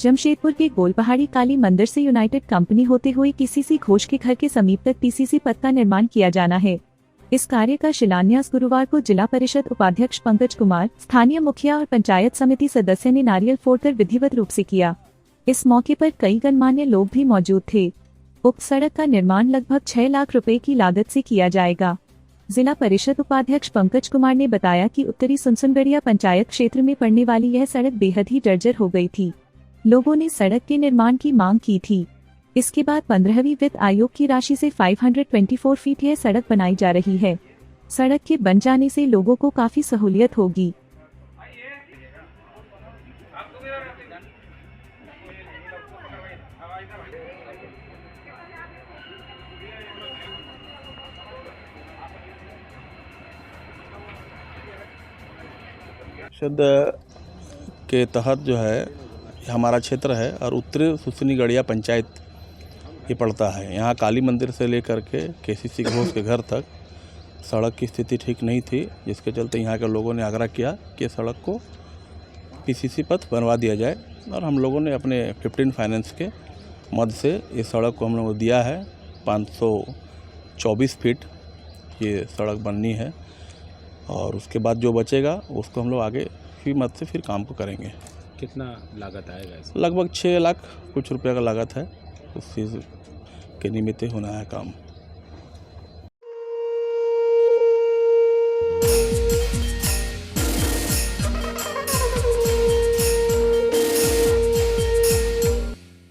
जमशेदपुर के गोलपहाड़ी काली मंदिर से यूनाइटेड कंपनी होते हुए पीसीसी घोष के घर के समीप तक पीसीसी पथ का निर्माण किया जाना है। इस कार्य का शिलान्यास गुरुवार को जिला परिषद उपाध्यक्ष पंकज कुमार, स्थानीय मुखिया और पंचायत समिति सदस्य ने नारियल फोड़कर विधिवत रूप से किया। इस मौके पर कई गणमान्य लोग भी मौजूद थे। उक्त सड़क का निर्माण लगभग 6 लाख रुपए की लागत से किया जाएगा। जिला परिषद उपाध्यक्ष पंकज कुमार ने बताया कि उत्तरी सुनसुनगढ़िया पंचायत क्षेत्र में पड़ने वाली यह सड़क बेहद ही जर्जर हो गई थी। लोगों ने सड़क के निर्माण की मांग की थी। इसके बाद 15वीं वित्त आयोग की राशि से 524 फीट यह सड़क बनाई जा रही है। सड़क के बन जाने से लोगों को काफी सहूलियत होगी। परिषद के तहत जो है हमारा क्षेत्र है और उत्तरी सुसनीगढ़िया पंचायत ये पड़ता है। यहाँ काली मंदिर से लेकर के केसीसी घोष के घर तक सड़क की स्थिति ठीक नहीं थी, जिसके चलते यहाँ के लोगों ने आग्रह किया कि सड़क को पीसीसी पथ बनवा दिया जाए और हम लोगों ने अपने 15 फाइनेंस के मद से इस सड़क को हम लोगों को दिया है। 524 फीट ये सड़क बननी है और उसके बाद जो बचेगा उसको हम लोग आगे की मद से फिर काम को करेंगे। कितना लागत आएगा इसमें? लगभग 6 लाख कुछ रुपये का लागत है। उस चीज़ के निमित्त होना है काम।